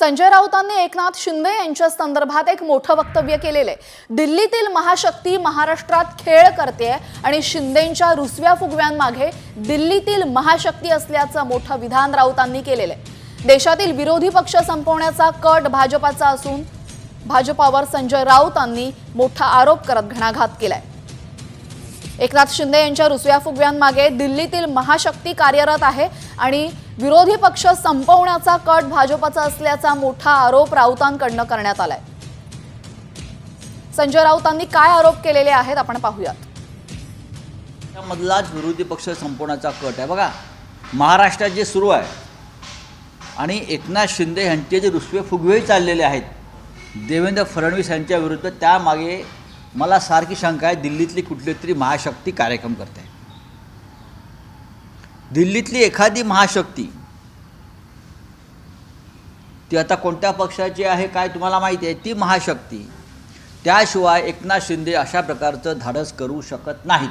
संजय राऊतांनी एकनाथ शिंदे यांच्या संदर्भात एक मोठं वक्तव्य केलेले। दिल्लीतील महाशक्ती महाराष्ट्रात खेळ करते आणि शिंदेंच्या रुसव्या फुगव्यांमागे दिल्लीतील महाशक्ती असल्याचं मोठं विधान राऊतांनी केलेले। देशातील विरोधी पक्ष संपवण्याचा कट भाजपाचा असून भाजपावर संजय राऊतांनी मोठा आरोप करत घणाघात केलाय। एकनाथ शिंदे यांच्या रुसव्या फुगव्यांमागे दिल्लीतील महाशक्ती कार्यरत आहे आणि विरोधी पक्ष संपवण्याचा कट भाजपाचा असल्याचा मोठा आरोप राऊतांकडून करण्यात आलाय। संजय राऊतांनी काय आरोप केलेले आहेत आपण पाहूयात। त्यामधलाच विरोधी पक्ष संपवण्याचा कट आहे बघा। महाराष्ट्रात जे सुरू आहे आणि एकनाथ शिंदे यांचे जे रुसवे फुगवे चाललेले आहेत देवेंद्र फडणवीस यांच्या विरुद्ध, त्यामागे मला सारखी शंका आहे दिल्लीतली कुठली तरी महाशक्ती कार्यक्रम करते। दिल्लीतली एखादी महाशक्ती ती आता कोणत्या पक्षाची आहे काय तुम्हाला माहिती आहे, ती महाशक्ती त्याशिवाय एकनाथ शिंदे अशा प्रकारचं धाडस करू शकत नाहीत।